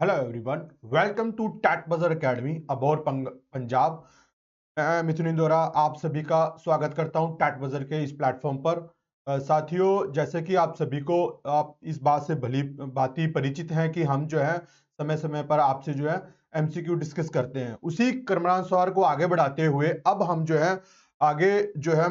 Hello everyone, welcome to TET buzzer academy Abohar Punjab. मैं मिथुन इंदौरा आप सभी का स्वागत करता हूं टैट बजर के इस प्लेटफॉर्म पर। साथियों, जैसे कि आप सभी को आप इस बात से भली भांति परिचित हैं कि हम जो है समय समय पर आपसे जो है एमसीक्यू डिस्कस करते हैं। उसी क्रमानुसार को आगे बढ़ाते हुए अब हम जो है आगे जो है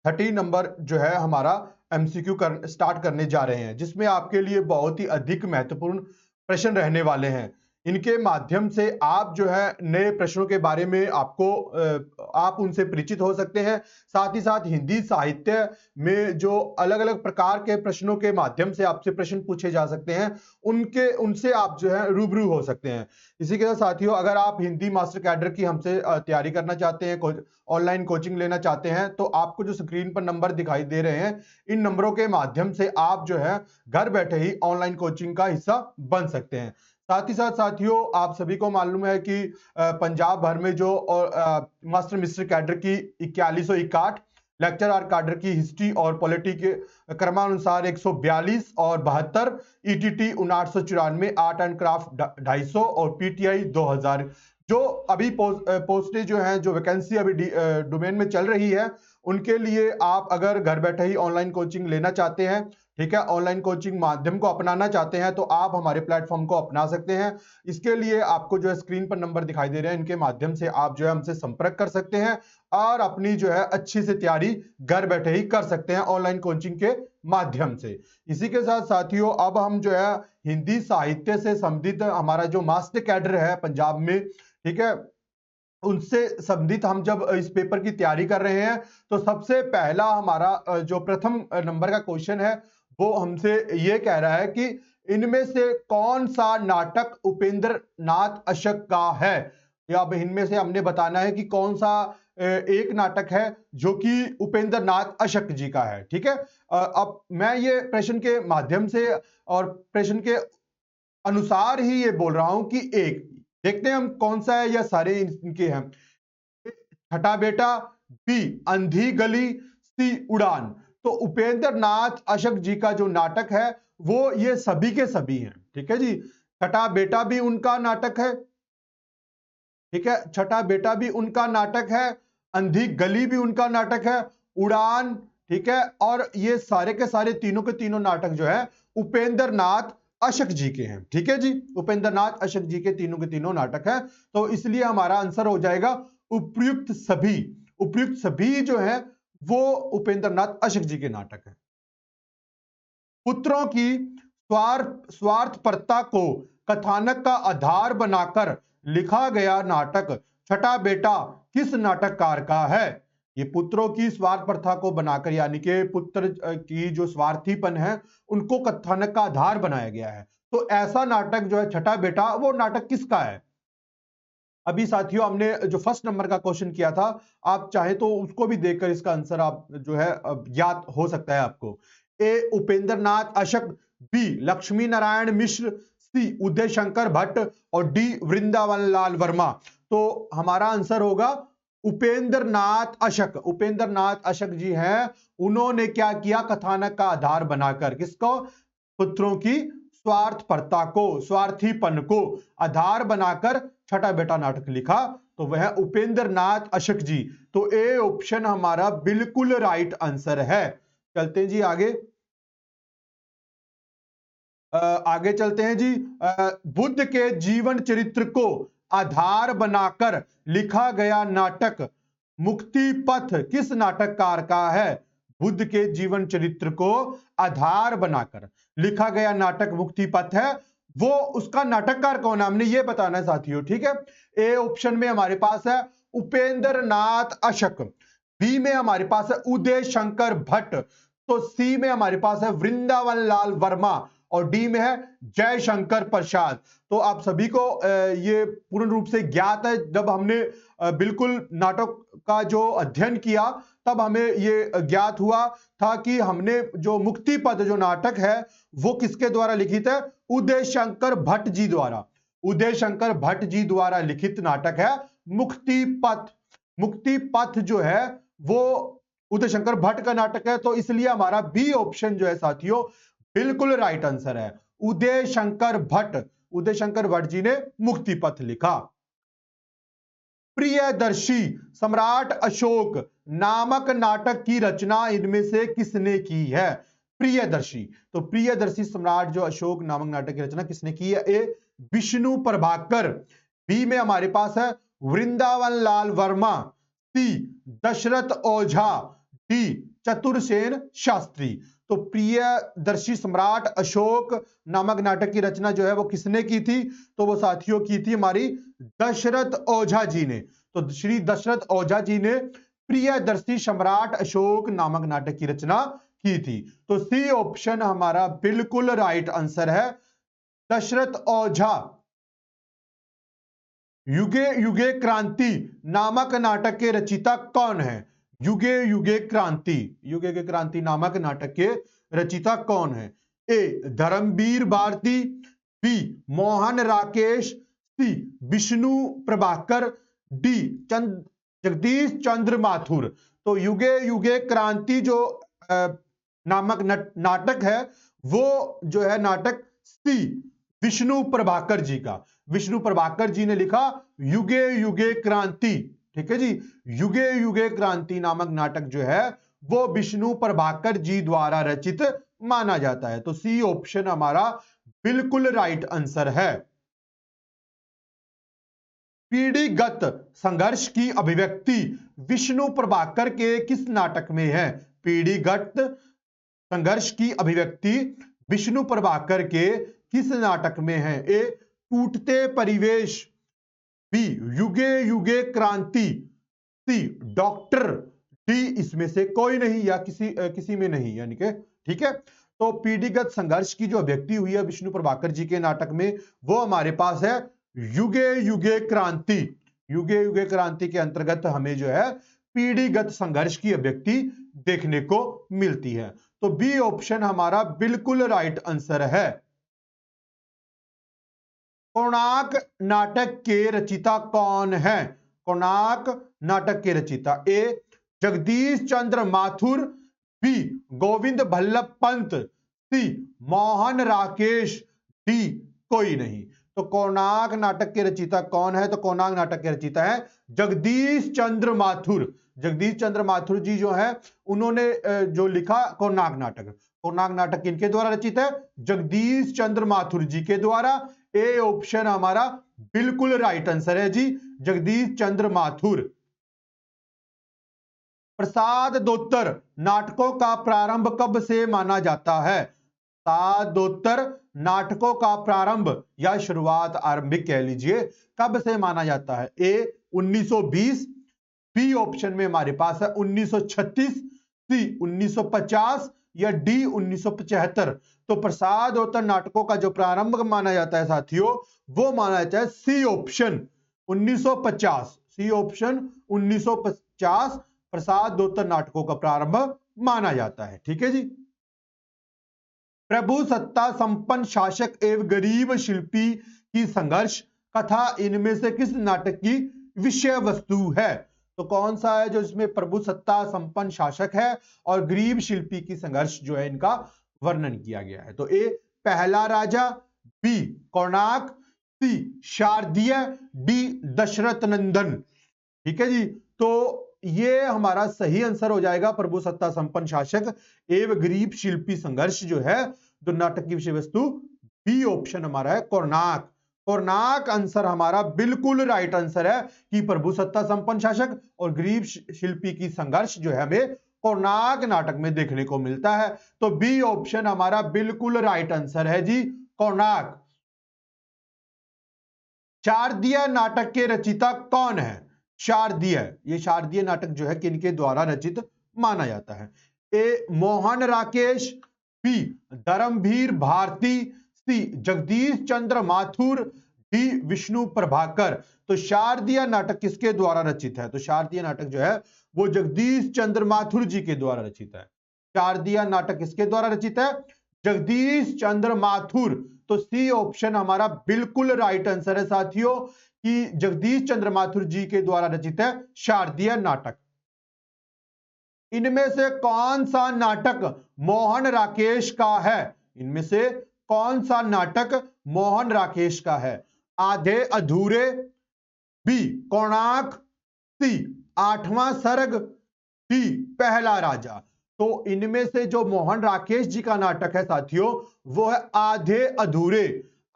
30 नंबर जो है हमारा एमसीक्यू स्टार्ट करने जा रहे हैं, जिसमें आपके लिए बहुत ही अधिक महत्वपूर्ण प्रश्न रहने वाले हैं। इनके माध्यम से आप जो है नए प्रश्नों के बारे में आप उनसे परिचित हो सकते हैं। साथ ही साथ हिंदी साहित्य में जो अलग अलग प्रकार के प्रश्नों के माध्यम से आपसे प्रश्न पूछे जा सकते हैं, उनसे आप जो है रूबरू हो सकते हैं। इसी के साथ साथियों, अगर आप हिंदी मास्टर कैडर की हमसे तैयारी करना चाहते हैं, ऑनलाइन कोचिंग लेना चाहते हैं, तो आपको जो स्क्रीन पर नंबर दिखाई दे रहे हैं, इन नंबरों के माध्यम से आप जो है घर बैठे ही ऑनलाइन कोचिंग का हिस्सा बन सकते हैं। साथ ही साथ साथियों, आप सभी को मालूम है कि पंजाब भर में जो मास्टर मिस्टर कैडर की 4161 लेक्चर आर कैडर की हिस्ट्री और पॉलिटी के क्रमानुसार 142 और 72, ईटीटी 5994, आर्ट एंड क्राफ्ट 250 और पीटीआई 2000 जो अभी पोस्टें जो हैं, जो वैकेंसी अभी डोमेन में चल रही है, उनके लिए आप अगर घर बैठे ही ऑनलाइन कोचिंग लेना चाहते हैं, ठीक है, ऑनलाइन कोचिंग माध्यम को अपनाना चाहते हैं, तो आप हमारे प्लेटफॉर्म को अपना सकते हैं। इसके लिए आपको जो है स्क्रीन पर नंबर दिखाई दे रहे हैं, इनके माध्यम से आप जो है हमसे संपर्क कर सकते हैं और अपनी जो है अच्छी से तैयारी घर बैठे ही कर सकते हैं ऑनलाइन कोचिंग के माध्यम से। इसी के साथ साथियों, अब हम जो है हिंदी साहित्य से संबंधित हमारा जो मास्टर कैडर है पंजाब में, ठीक है, उनसे संबंधित हम जब इस पेपर की तैयारी कर रहे हैं, तो सबसे पहला हमारा जो प्रथम नंबर का क्वेश्चन है, वो हमसे ये कह रहा है कि इनमें से कौन सा नाटक उपेंद्र नाथ अशक का है। या अब इनमें से हमने बताना है कि कौन सा एक नाटक है जो कि उपेंद्र नाथ अशक जी का है। ठीक है, अब मैं ये प्रश्न के माध्यम से और प्रश्न के अनुसार ही ये बोल रहा हूं कि एक देखते हैं हम कौन सा है या सारे इनके हैं। छठा बेटा, बी अंधी गली, सी उड़ान। तो उपेंद्र नाथ अशक जी का जो नाटक है वो ये सभी के सभी हैं। ठीक है जी, छठा बेटा भी उनका नाटक है, ठीक है, छठा बेटा भी उनका नाटक है, अंधी गली भी उनका नाटक है, उड़ान, ठीक है, और ये सारे के सारे तीनों के तीनों नाटक जो है उपेंद्र नाथ अशक जी के हैं। ठीक है जी, उपेंद्र नाथ अशक जी के तीनों नाटक है। तो इसलिए हमारा आंसर हो जाएगा उपयुक्त सभी। उपयुक्त सभी जो है वो उपेंद्र नाथ अशक जी के नाटक है। पुत्रों की स्वार्थपरता को कथानक का आधार बनाकर लिखा गया नाटक छठा बेटा किस नाटककार का है। ये पुत्रों की स्वार्थ प्रथा को बनाकर, यानी कि पुत्र की जो स्वार्थीपन है उनको कथानक का आधार बनाया गया है। तो ऐसा नाटक जो है छठा बेटा, वो नाटक किसका है। अभी साथियों हमने जो फर्स्ट नंबर का क्वेश्चन किया था, आप चाहे तो उसको भी देखकर इसका आंसर आप जो है ज्ञात हो सकता है आपको। ए उपेंद्र नाथ अशक, बी लक्ष्मी नारायण मिश्र, सी उदय शंकर भट्ट और डी वृंदावन लाल वर्मा। तो हमारा आंसर होगा उपेंद्र नाथ अशक। उपेंद्र नाथ अशक जी हैं, उन्होंने क्या किया, कथानक का आधार बनाकर किसको, पुत्रों की स्वार्थपरता को, स्वार्थीपन को आधार बनाकर छठा बेटा नाटक लिखा, तो वह उपेंद्र नाथ अशक जी। तो ए ऑप्शन हमारा बिल्कुल राइट आंसर है। चलते हैं जी आगे। आगे चलते हैं जी। बुद्ध के जीवन चरित्र को आधार बनाकर लिखा गया नाटक मुक्ति पथ किस नाटककार का है। बुद्ध के जीवन चरित्र को आधार बनाकर लिखा गया नाटक मुक्ति पथ है, वो उसका नाटककार कौन है, हमने ये बताना है साथियों। ठीक है, ए ऑप्शन में हमारे पास है उपेंद्र नाथ अशक, बी में हमारे पास है उदय शंकर भट्ट, तो सी में हमारे पास है वृंदावन लाल वर्मा और डी में है जयशंकर प्रसाद। तो आप सभी को ये पूर्ण रूप से ज्ञात है, जब हमने बिल्कुल नाटक का जो अध्ययन किया तब हमें ये ज्ञात हुआ था कि हमने जो मुक्ति पथ जो नाटक है वो किसके द्वारा लिखित है, उदय शंकर भट्ट जी द्वारा। उदय शंकर भट्ट जी द्वारा लिखित नाटक है मुक्ति पथ। मुक्ति पथ जो है वो उदय शंकर भट्ट का नाटक है, तो इसलिए हमारा बी ऑप्शन जो है साथियों बिल्कुल राइट आंसर है। उदय शंकर भट्ट, उदय शंकर भट्ट जी ने मुक्ति पथ लिखा। प्रियदर्शी सम्राट अशोक नामक नाटक की रचना इनमें से किसने की है? प्रियदर्शी, तो प्रियदर्शी सम्राट जो अशोक नामक नाटक की रचना किसने की है? ए विष्णु प्रभाकर। बी में हमारे पास है वृंदावन लाल वर्मा। सी दशरथ ओझा। डी चतुरसेन शास्त्री। तो प्रियदर्शी सम्राट अशोक नामक नाटक की रचना जो है वो किसने की थी? तो वो साथियों की थी हमारी दशरथ ओझा जी ने। तो श्री दशरथ ओझा जी ने प्रियदर्शी सम्राट अशोक नामक नाटक की रचना की थी। तो सी ऑप्शन हमारा बिल्कुल राइट आंसर है, दशरथ ओझा। युगे युगे क्रांति नामक नाटक के रचयिता कौन है? युगे युगे क्रांति, युगे युगे क्रांति नामक नाटक के रचयिता कौन है? ए धर्मवीर भारती। बी मोहन राकेश। सी विष्णु प्रभाकर। डी जगदीश चंद्र माथुर। तो युगे युगे क्रांति जो नामक नाटक है वो जो है नाटक सी विष्णु प्रभाकर जी का, विष्णु प्रभाकर जी ने लिखा युगे युगे क्रांति। ठीक है जी, युगे युगे क्रांति नामक नाटक जो है वो विष्णु प्रभाकर जी द्वारा रचित माना जाता है। तो सी ऑप्शन हमारा बिल्कुल राइट आंसर है। पीढ़ीगत संघर्ष की अभिव्यक्ति विष्णु प्रभाकर के किस नाटक में है? पीढ़ीगत संघर्ष की अभिव्यक्ति विष्णु प्रभाकर के किस नाटक में है? ए टूटते परिवेश। बी युगे युगे क्रांति। सी डॉक्टर। डी इसमें से कोई नहीं या किसी में नहीं, यानी कि ठीक है। तो पीढ़ीगत संघर्ष की जो अभिव्यक्ति हुई है विष्णु प्रभाकर जी के नाटक में वो हमारे पास है युगे युगे क्रांति। युगे युगे क्रांति के अंतर्गत हमें जो है पीढ़ीगत संघर्ष की अभिव्यक्ति देखने को मिलती है। तो बी ऑप्शन हमारा बिल्कुल राइट आंसर है। कोणार्क नाटक के रचयिता कौन है? कोणार्क नाटक के रचयिता ए जगदीश चंद्र माथुर। बी गोविंद बल्लभ पंत। सी मोहन राकेश। डी कोई नहीं। तो कोणार्क नाटक के रचयिता कौन है? तो कोणार्क नाटक के रचयिता है जगदीश चंद्र माथुर। जगदीश चंद्र माथुर जी जो है उन्होंने जो लिखा कोणार्क नाटक, कोणार्क नाटक किनके द्वारा रचित है? जगदीश चंद्र माथुर जी के द्वारा। ए ऑप्शन हमारा बिल्कुल राइट आंसर है जी, जगदीश चंद्र माथुर। प्रसादोत्तर नाटकों का प्रारंभ कब से माना जाता है? प्रसादोत्तर नाटकों का प्रारंभ या शुरुआत, आरंभिक कह लीजिए, कब से माना जाता है? ए 1920। बी ऑप्शन में हमारे पास है 1936। सी 1950 या डी 1975। तो प्रसादोत्तर नाटकों का जो प्रारंभ माना जाता है साथियों वो माना जाता है सी ऑप्शन 1950। सी ऑप्शन 1950 प्रसादोत्तर नाटकों का प्रारंभ माना जाता है। ठीक है जी। प्रभु सत्ता संपन्न शासक एवं गरीब शिल्पी की संघर्ष कथा इनमें से किस नाटक की विषय वस्तु है? तो कौन सा है जो इसमें प्रभु सत्ता संपन्न शासक है और गरीब शिल्पी की संघर्ष जो है इनका वर्णन किया गया है? तो ए पहला राजा। बी कोणार्क। सी शारदीय। डी दशरथ नंदन। ठीक है जी। तो ये हमारा सही आंसर हो जाएगा प्रभु सत्ता संपन्न शासक एवं गरीब शिल्पी संघर्ष जो है तो नाटक की विषय वस्तु बी ऑप्शन हमारा है कोणार्क। कोणार्क आंसर हमारा बिल्कुल राइट आंसर है कि प्रभु सत्ता संपन्न शासक और गरीब शिल्पी की संघर्ष जो है हमें कोणार्क नाटक में देखने को मिलता है। तो बी ऑप्शन हमारा बिल्कुल राइट आंसर है जी, कोणार्क। शारदीय नाटक के रचयिता कौन है? शारदीय, ये शारदीय नाटक जो है किनके द्वारा रचित माना जाता है? ए मोहन राकेश। बी धर्मवीर भारती। सी जगदीश चंद्र माथुर। डी विष्णु प्रभाकर। तो शारदीय नाटक किसके द्वारा रचित है? तो शारदीय नाटक जो है वो जगदीश चंद्र माथुर जी के द्वारा रचित है। शारदीय नाटक किसके द्वारा रचित है? जगदीश चंद्र माथुर। तो सी ऑप्शन हमारा बिल्कुल राइट आंसर है साथियों कि जगदीश चंद्र माथुर जी के द्वारा रचित है शारदीय नाटक। इनमें से कौन सा नाटक मोहन राकेश का है? इनमें से कौन सा नाटक मोहन राकेश का है। आधे अधूरे बी कोणार्क, सी आठवां सर्ग, डी पहला राजा। तो इनमें से जो मोहन राकेश जी का नाटक है साथियों वो है आधे अधूरे।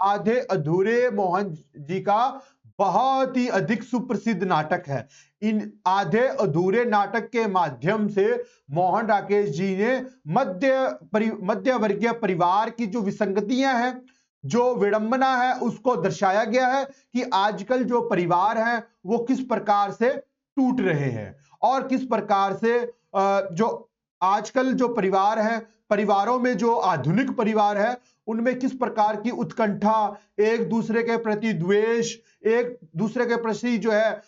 आधे अधूरे मोहन जी का बहुत ही अधिक सुप्रसिद्ध नाटक है। इन आधे अधूरे नाटक के माध्यम से मोहन राकेश जी ने मध्य वर्गीय परिवार की जो विसंगतियां हैं, जो विडंबना है, उसको दर्शाया गया है कि आजकल जो परिवार है वो किस प्रकार से टूट रहे हैं और किस प्रकार से जो आजकल जो परिवार है, परिवारों में जो आधुनिक परिवार है उनमें किस प्रकार की उत्कंठा, एक दूसरे के प्रति द्वेष, एक दूसरे के प्रति जो है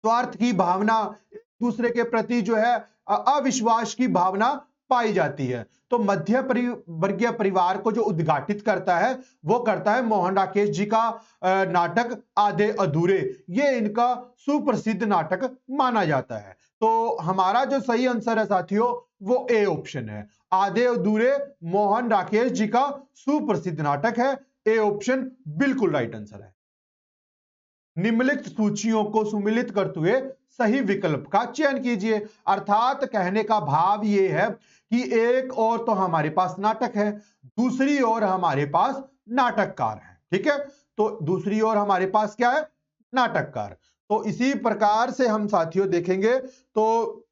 स्वार्थ की भावना, एक दूसरे के प्रति जो है अविश्वास की भावना पाई जाती है। तो मध्य वर्गीय परिवार को जो उद्घाटित करता है वो करता है मोहन राकेश जी का नाटक आधे अधूरे। ये इनका सुप्रसिद्ध नाटक माना जाता है। तो हमारा जो सही आंसर है साथियों वो ए ऑप्शन है। आधे अधूरे मोहन राकेश जी का सुप्रसिद्ध नाटक है। ए ऑप्शन बिल्कुल राइट आंसर है। निम्नलिखित सूचियों को सुमिलित करते हुए सही विकल्प का चयन कीजिए। अर्थात कहने का भाव यह है कि एक और तो हमारे पास नाटक है, दूसरी ओर हमारे पास नाटककार है। ठीक है, तो दूसरी ओर हमारे पास क्या है? नाटककार। तो इसी प्रकार से हम साथियों देखेंगे तो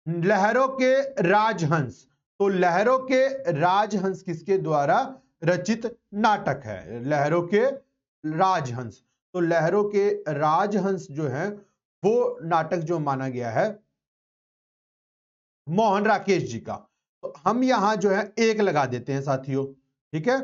लहरों के राजहंस, तो लहरों के राजहंस किसके द्वारा रचित नाटक है? लहरों के राजहंस। तो लहरों के राजहंस जो है वो नाटक जो माना गया है मोहन राकेश जी का। तो हम यहां जो है एक लगा देते हैं साथियों। ठीक है,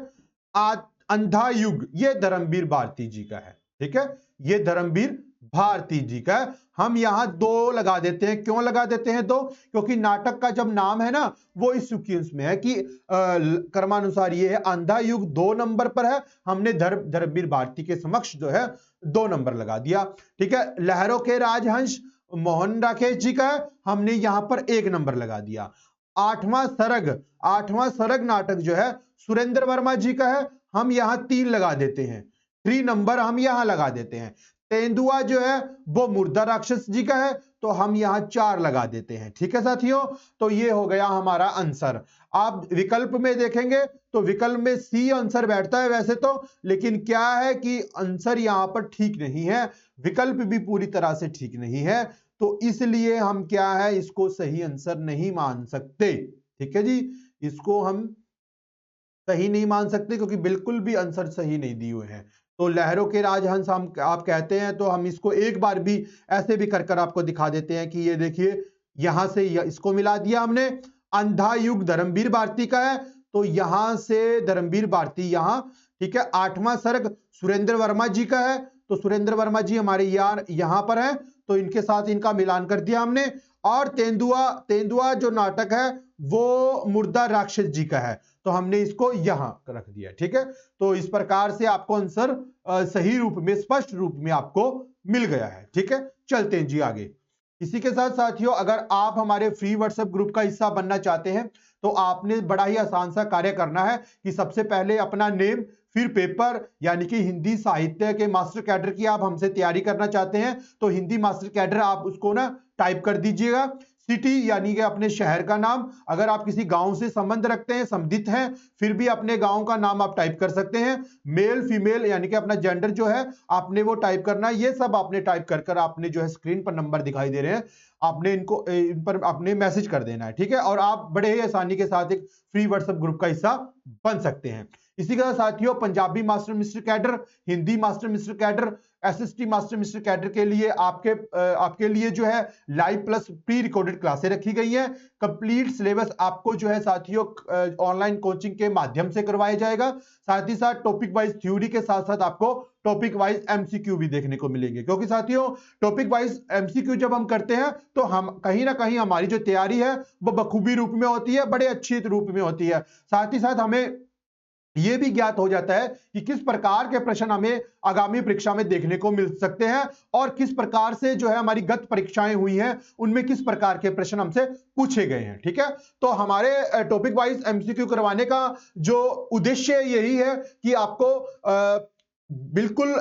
अंधा युग ये धर्मवीर भारती जी का है। ठीक है, ये धर्मवीर भारती जी का है। हम यहां दो लगा देते हैं। क्यों लगा देते हैं दो? क्योंकि नाटक का जब नाम है ना वो इस सीक्वेंस में है कि क्रमानुसार ये है अंधा युग 2 नंबर पर है, हमने धर्मवीर भारती के समक्ष जो है 2 नंबर लगा दिया। ठीक है, लहरों के राजहंस मोहन राकेश जी का है, हमने यहां पर 1 नंबर लगा दिया। आठवां सरग नाटक जो है सुरेंद्र वर्मा जी का है, हम यहां 3 लगा देते हैं। 3 नंबर हम यहां लगा देते हैं। तेंदुआ जो है वो मुर्दा राक्षस जी का है, तो हम यहां 4 लगा देते हैं। ठीक है साथियों, तो ये हो गया हमारा आंसर। आप विकल्प में देखेंगे तो विकल्प में सी आंसर बैठता है वैसे तो, लेकिन क्या है कि आंसर यहां पर ठीक नहीं है, विकल्प भी पूरी तरह से ठीक नहीं है, तो इसलिए हम क्या है इसको सही आंसर नहीं मान सकते। ठीक है जी, इसको हम सही नहीं मान सकते क्योंकि बिल्कुल भी आंसर सही नहीं दिए हुए हैं। तो लहरों के राजहंस हम आप कहते हैं तो हम इसको एक बार भी ऐसे भी कर आपको दिखा देते हैं कि ये देखिए यहां से इसको मिला दिया हमने। अंधा युग धर्मवीर भारती का है, तो यहां से धर्मवीर भारती यहां। ठीक है, 8वां सर्ग सुरेंद्र वर्मा जी का है, तो सुरेंद्र वर्मा जी हमारे यार यहां पर है, तो इनके साथ इनका मिलान कर दिया हमने। और तेंदुआ जो नाटक है वो मुर्दा राक्षस जी का है, तो हमने इसको यहां रख दिया। ठीक है, तो इस प्रकार से आपको आंसर सही रूप में, स्पष्ट रूप में आपको मिल गया है। ठीक है, चलते हैं जी आगे। इसी के साथ साथियों अगर आप हमारे फ्री व्हाट्सएप ग्रुप का हिस्सा बनना चाहते हैं तो आपने बड़ा ही आसान सा कार्य करना है कि सबसे पहले अपना नेम, फिर पेपर यानी कि हिंदी साहित्य के मास्टर कैडर की आप हमसे तैयारी करना चाहते हैं तो हिंदी मास्टर कैडर आप उसको ना टाइप कर दीजिएगा। सिटी यानी कि अपने शहर का नाम, अगर आप किसी गांव से संबंध रखते हैं, संबंधित हैं, फिर भी अपने गांव का नाम आप टाइप कर सकते हैं। मेल फीमेल यानी कि अपना जेंडर जो है आपने वो टाइप करना है। ये सब आपने टाइप कर आपने जो है स्क्रीन पर नंबर दिखाई दे रहे हैं, आपने इनको इन पर आपने मैसेज कर देना है। ठीक है, और आप बड़े ही आसानी के साथ एक फ्री व्हाट्सएप ग्रुप का हिस्सा बन सकते हैं। इसी के साथ साथियों Punjabi master mister cadre, Hindi master mister cadre, SST master mister cadre के लिए आपके लिए जो है लाइव प्लस प्री रिकॉर्डेड क्लासें रखी गई हैं। कंप्लीट सिलेबस आपको जो है साथियों ऑनलाइन कोचिंग के माध्यम से करवाया जाएगा। साथ ही साथ टॉपिक वाइज थ्योरी के साथ साथ आपको टॉपिक वाइज एमसीक्यू भी देखने को मिलेंगे, क्योंकि साथियों टॉपिक वाइज एमसीक्यू जब हम करते हैं तो हम कहीं ना कहीं हमारी जो तैयारी है वो बखूबी रूप में होती है, बड़े अच्छी रूप में होती है। साथ ही साथ हमें ये भी ज्ञात हो जाता है कि किस प्रकार के प्रश्न हमें आगामी परीक्षा में देखने को मिल सकते हैं और किस प्रकार से जो है हमारी गत परीक्षाएं हुई हैं उनमें किस प्रकार के प्रश्न हमसे पूछे गए हैं। ठीक है, तो हमारे टॉपिक वाइज एमसीक्यू करवाने का जो उद्देश्य यही है कि आपको बिल्कुल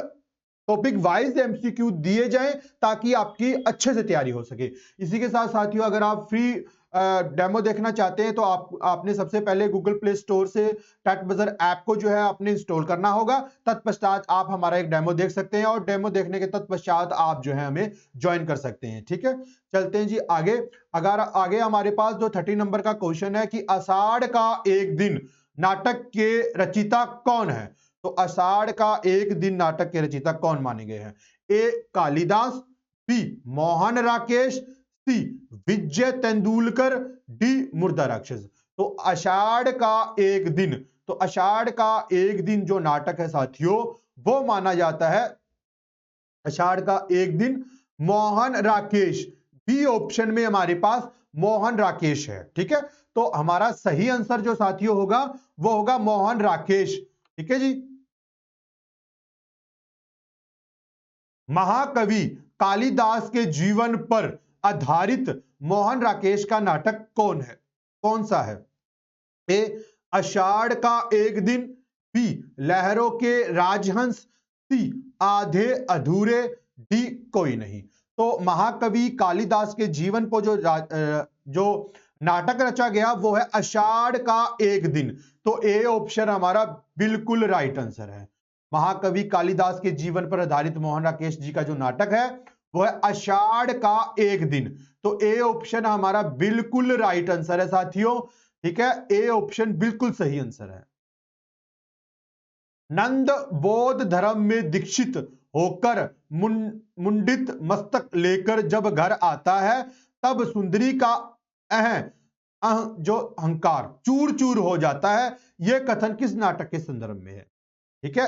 टॉपिक वाइज एमसीक्यू दिए जाएं ताकि आपकी अच्छे से तैयारी हो सके। इसी के साथ साथियों, अगर आप फ्री डेमो देखना चाहते हैं तो आपने सबसे पहले गूगल प्ले स्टोर से टैट बजर ऐप को जो है आपने इंस्टॉल करना होगा। तत्पश्चात आप हमारा एक डेमो देख सकते हैं और डेमो देखने के तत्पश्चात आप जो है हमें ज्वाइन कर सकते हैं। ठीक है, चलते हैं जी आगे। अगर आगे हमारे पास जो 30 नंबर का क्वेश्चन है कि आषाढ़ का एक दिन नाटक के रचयिता कौन है। तो आषाढ़ का एक दिन नाटक के रचयिता कौन माने गए हैं। ए कालिदास, बी मोहन राकेश, सी विजय तेंदुलकर, डी मुर्दा राक्षस। तो आषाढ़ का एक दिन, तो आषाढ़ का एक दिन जो नाटक है साथियों वो माना जाता है आषाढ़ का एक दिन मोहन राकेश। बी ऑप्शन में हमारे पास मोहन राकेश है। ठीक है, तो हमारा सही आंसर जो साथियों होगा वो होगा मोहन राकेश। ठीक है जी। महाकवि कालिदास के जीवन पर आधारित मोहन राकेश का नाटक कौन है, कौन सा है। ए आषाढ़ का एक दिन, बी लहरों के राजहंस, सी आधे अधूरे, डी कोई नहीं। तो महाकवि कालिदास के जीवन को जो नाटक रचा गया वो है आषाढ़ का एक दिन। तो ए ऑप्शन हमारा बिल्कुल राइट आंसर है। महाकवि कालिदास के जीवन पर आधारित मोहन राकेश जी का जो नाटक है वो है आषाढ़ का एक दिन। तो ए ऑप्शन हमारा बिल्कुल राइट आंसर है साथियों। ठीक है, ए ऑप्शन बिल्कुल सही आंसर है। नंद बौद्ध धर्म में दीक्षित होकर मुंडित मस्तक लेकर जब घर आता है तब सुंदरी का जो अहंकार चूर चूर हो जाता है। यह कथन किस नाटक के संदर्भ में है। ठीक है,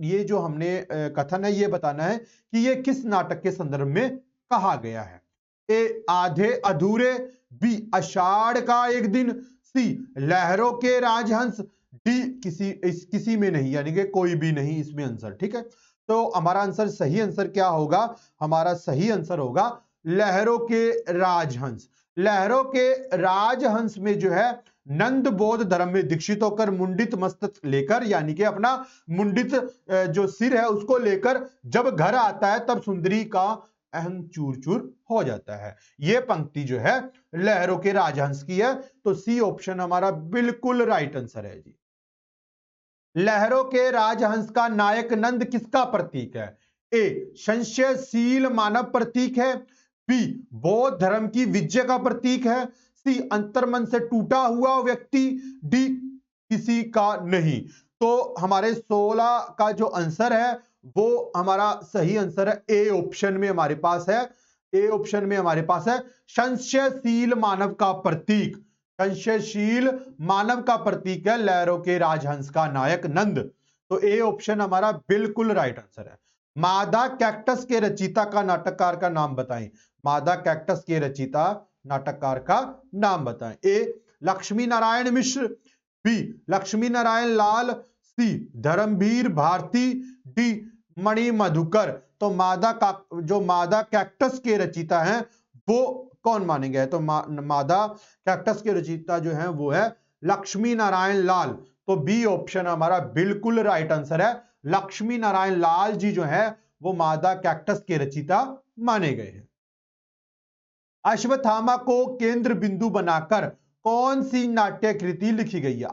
ये जो हमने कथन है ये बताना है कि ये किस नाटक के संदर्भ में कहा गया है। ए आधे अधूरे, बी आषाढ़ का एक दिन, सी लहरों के राजहंस, डी किसी में नहीं, यानी कि कोई भी नहीं इसमें आंसर। ठीक है, तो हमारा आंसर सही आंसर क्या होगा, हमारा सही आंसर होगा लहरों के राजहंस। लहरों के राजहंस में जो है नंद बौद्ध धर्म में दीक्षित होकर मुंडित मस्तक लेकर, यानी कि अपना मुंडित जो सिर है उसको लेकर जब घर आता है तब सुंदरी का अहं चूर चूर हो जाता है। यह पंक्ति जो है लहरों के राजहंस की है। तो सी ऑप्शन हमारा बिल्कुल राइट आंसर है जी। लहरों के राजहंस का नायक नंद किसका प्रतीक है। ए संशयशील मानव प्रतीक है, बी बौद्ध धर्म की विजय का प्रतीक है, सी अंतर्मन से टूटा हुआ व्यक्ति, डी किसी का नहीं। तो हमारे 16 का जो आंसर है वो हमारा सही आंसर है ए ऑप्शन में हमारे पास है। ए ऑप्शन में हमारे पास है संशयशील मानव का प्रतीक। संशयशील मानव का प्रतीक है लहरों के राजहंस का नायक नंद। तो ए ऑप्शन हमारा बिल्कुल राइट आंसर है। मादा कैक्टस के रचयिता का नाटककार का नाम बताएं। मादा कैक्टस के रचयिता नाटककार का नाम बताएं। ए लक्ष्मी नारायण मिश्र, बी लक्ष्मी नारायण लाल, सी धर्मवीर भारती, डी मणि मधुकर। तो जो मादा कैक्टस के रचयिता हैं वो कौन माने गए। तो मादा कैक्टस के रचयिता जो है वो है लक्ष्मी नारायण लाल। तो बी ऑप्शन हमारा बिल्कुल राइट आंसर है। लक्ष्मी नारायण लाल जी जो है वो मादा कैक्टस के रचयिता माने गए हैं। अश्वत्थामा को केंद्र बिंदु बनाकर कौन सी नाट्य कृति लिखी गई है।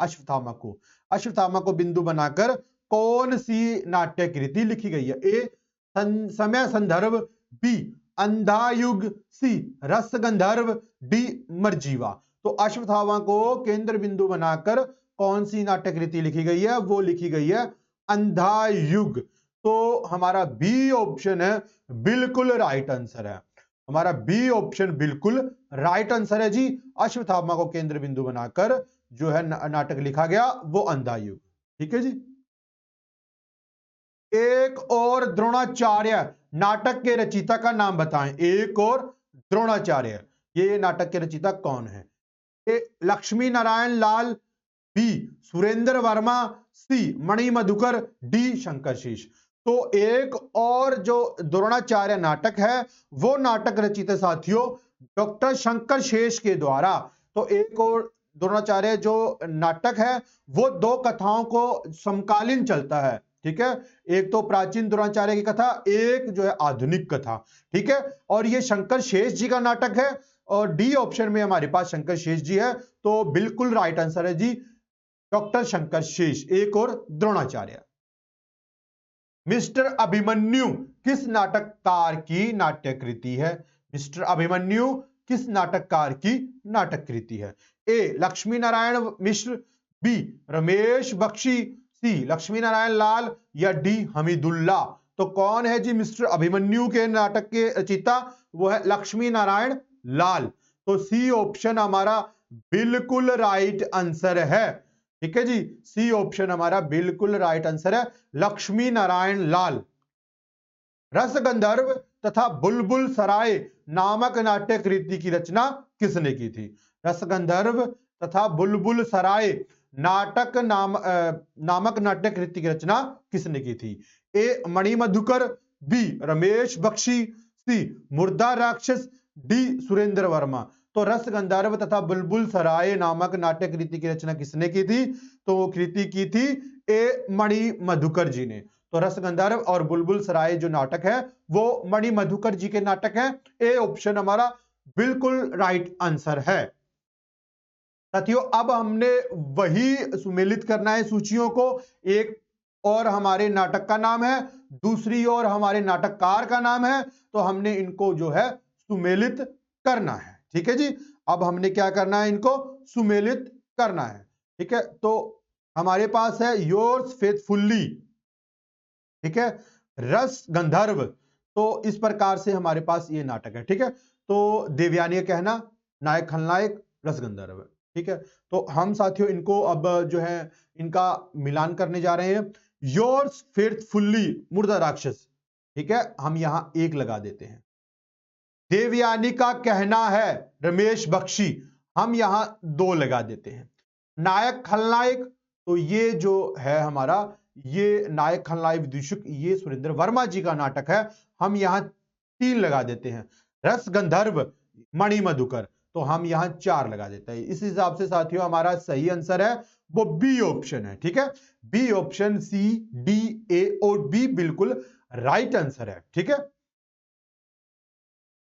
अश्वत्थामा को बिंदु बनाकर कौन सी नाट्य कृति लिखी गई है। ए समय संदर्भ, बी अंधा युग, सी रस गंधर्व, डी मरजीवा। तो अश्वत्थामा को केंद्र बिंदु बनाकर कौन सी नाट्य कृति लिखी गई है, वो लिखी गई है अंधा युग। तो हमारा बी ऑप्शन है बिल्कुल राइट आंसर है। हमारा बी ऑप्शन बिल्कुल राइट आंसर है जी। अश्वत्थामा को केंद्र बिंदु बनाकर जो है नाटक लिखा गया वो अंधा युग। ठीक है जी। एक और द्रोणाचार्य नाटक के रचयिता का नाम बताएं। एक और द्रोणाचार्य, ये नाटक के रचयिता कौन है। ए लक्ष्मी नारायण लाल, बी सुरेंद्र वर्मा, सी मणि मधुकर, डी शंकर शेष। तो एक और जो द्रोणाचार्य नाटक है वो नाटक रचित है साथियों डॉक्टर शंकर शेष के द्वारा। तो एक और द्रोणाचार्य जो नाटक है वो दो कथाओं को समकालीन चलता है, ठीक है। एक तो प्राचीन द्रोणाचार्य की कथा, एक जो है आधुनिक कथा, ठीक है। और ये शंकर शेष जी का नाटक है और डी ऑप्शन में हमारे पास शंकर शेष जी है। तो बिल्कुल राइट आंसर है जी डॉक्टर शंकर शेष, एक और द्रोणाचार्य। मिस्टर अभिमन्यु किस नाटककार की नाट्य कृति है? मिस्टर अभिमन्यु किस नाटककार की नाटक कृति है? ए लक्ष्मी नारायण मिश्र, बी रमेश बख्शी, सी लक्ष्मी नारायण लाल या डी हमीदुल्ला। तो कौन है जी मिस्टर अभिमन्यु के नाटक के रचयिता? वो है लक्ष्मी नारायण लाल। तो सी ऑप्शन हमारा बिल्कुल राइट आंसर है, ठीक है जी। सी ऑप्शन हमारा बिल्कुल राइट आंसर है, लक्ष्मी नारायण लाल। रसगंधर्व तथा बुलबुल सराय नामक नाट्य कृति की रचना किसने की थी? रसगंधर्व तथा बुलबुल सराय नामक नाट्य कृति की रचना किसने की थी? ए मणि मधुकर, बी रमेश बख्शी, सी मुर्दा राक्षस, डी सुरेंद्र वर्मा। तो रसगंधर्व तथा बुलबुल सराय नामक नाट्य कृति की रचना किसने की थी? तो कृति की थी ए मणि मधुकर जी ने। तो रसगंधर्व और बुलबुल सराय जो नाटक है वो मणि मधुकर जी के नाटक है। ए ऑप्शन हमारा बिल्कुल राइट आंसर है। साथियों अब हमने वही सुमेलित करना है सूचियों को, एक और हमारे नाटक का नाम है, दूसरी ओर हमारे नाटककार का नाम है। तो हमने इनको जो है सुमेलित करना है, ठीक है जी। अब हमने क्या करना है, इनको सुमेलित करना है, ठीक है। तो हमारे पास है योर्स फेथफुल्ली, ठीक है, रस गंधर्व। तो इस प्रकार से हमारे पास ये नाटक है, ठीक है। तो देवयानी का कहना, नायक खलनायक, रस गंधर्व, ठीक है। तो हम साथियों इनको अब जो है इनका मिलान करने जा रहे हैं। योर्स फेथफुल्ली मुर्दा राक्षस, ठीक है, हम यहां एक लगा देते हैं। देवयानी का कहना है रमेश बख्शी, हम यहां दो लगा देते हैं। नायक खलनायक, तो ये जो है हमारा ये नायक खलनायक विदूषक ये सुरेंद्र वर्मा जी का नाटक है, हम यहां तीन लगा देते हैं। रस गंधर्व मणि मधुकर, तो हम यहां चार लगा देते हैं। इस हिसाब से साथियों हमारा सही आंसर है वो बी ऑप्शन है, ठीक है। B option, C D A और बी बिल्कुल राइट आंसर है, ठीक है।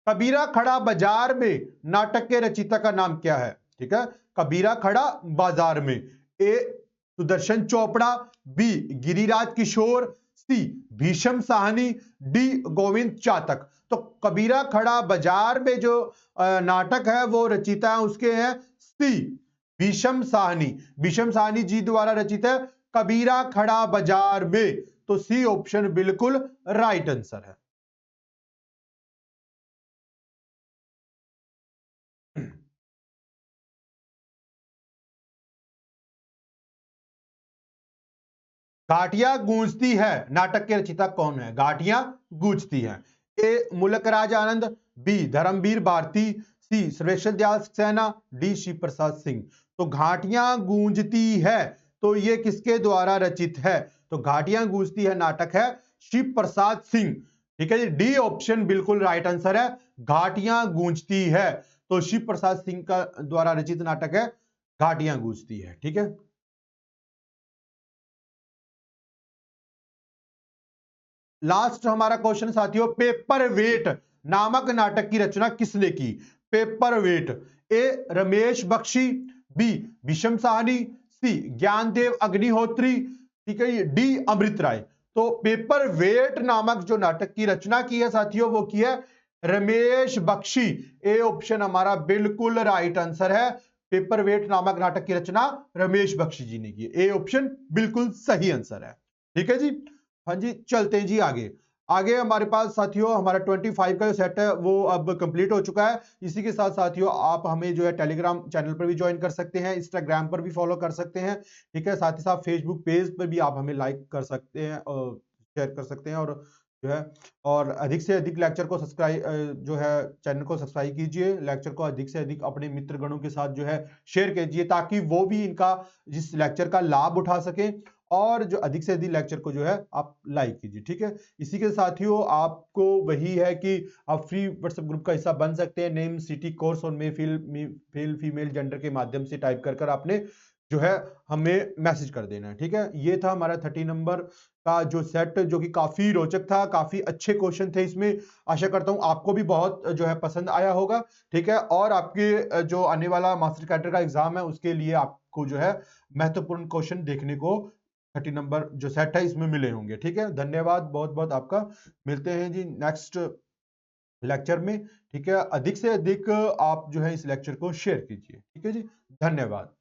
कबीरा खड़ा बाजार में नाटक के रचयिता का नाम क्या है? ठीक है, कबीरा खड़ा बाजार में। ए सुदर्शन चोपड़ा, बी गिरिराज किशोर, सी भीषम साहनी, डी गोविंद चातक। तो कबीरा खड़ा बाजार में जो नाटक है वो रचयिता है उसके हैं सी भीषम साहनी। भीषम साहनी जी द्वारा रचित है कबीरा खड़ा बाजार में। तो सी ऑप्शन बिल्कुल राइट आंसर है। घाटियां गूंजती है नाटक के रचयिता कौन है? घाटियां गूंजती है। ए मुलकराज आनंद, बी धर्मवीर भारती, सी सर्वेश्वर दयाल सक्सेना, डी शिव प्रसाद सिंह। तो घाटियां गूंजती है तो ये किसके द्वारा रचित है? तो घाटियां गूंजती है नाटक है शिव प्रसाद सिंह, ठीक है जी। डी ऑप्शन बिल्कुल राइट आंसर है, घाटियां गूंजती है। तो शिव प्रसाद सिंह का द्वारा रचित नाटक है घाटियां गूंजती है, ठीक है। लास्ट हमारा क्वेश्चन साथियों, पेपर वेट नामक नाटक की रचना किसने की? पेपर वेट, ए रमेश बख्शी, बी विषम साहनी, सी ज्ञानदेव अग्निहोत्री, ठीक है, डी अमृत राय। तो पेपर वेट नामक जो नाटक की रचना की है साथियों वो की है रमेश बख्शी। ए ऑप्शन हमारा बिल्कुल राइट आंसर है, पेपर वेट नामक नाटक की रचना रमेश बख्शी जी ने की। ए ऑप्शन बिल्कुल सही आंसर है, ठीक है जी। हाँ जी, चलते हैं जी आगे। आगे हमारे पास साथियों हमारा 25 का जो सेट है वो अब कंप्लीट हो चुका है। इसी के साथ साथियों आप हमें जो है टेलीग्राम चैनल पर भी ज्वाइन कर सकते हैं, इंस्टाग्राम पर भी फॉलो कर सकते हैं, ठीक है। साथ ही साथ फेसबुक पेज पर भी आप हमें लाइक कर सकते हैं और शेयर कर सकते हैं और जो है, और अधिक से अधिक लेक्चर को सब्सक्राइब जो है चैनल को सब्सक्राइब कीजिए, लेक्चर को अधिक से अधिक अपने मित्रगणों के साथ जो है शेयर कीजिए, ताकि वो भी इनका इस लेक्चर का लाभ उठा सके, और जो अधिक से अधिक लेक्चर को जो है आप लाइक कीजिए। ठीक है, इसी के साथियों आपको वही है कि आप फ्री व्हाट्सएप ग्रुप का हिस्सा बन सकते हैं। नेम, सिटी, कोर्स और मेल फीमेल जेंडर के माध्यम से टाइप कर आपने जो है हमें मैसेज कर देना है। ठीक है, ये था हमारा 30 नंबर का जो सेट, जो कि काफी रोचक था, काफी अच्छे क्वेश्चन थे इसमें। आशा करता हूं आपको भी बहुत जो है पसंद आया होगा। ठीक है, और आपके जो आने वाला मास्टर कैडर का एग्जाम है उसके लिए आपको जो है महत्वपूर्ण क्वेश्चन देखने को 30 नंबर जो सेट है इसमें मिले होंगे। ठीक है, धन्यवाद बहुत बहुत आपका। मिलते हैं जी नेक्स्ट लेक्चर में। ठीक है, अधिक से अधिक आप जो है इस लेक्चर को शेयर कीजिए। ठीक है जी, धन्यवाद।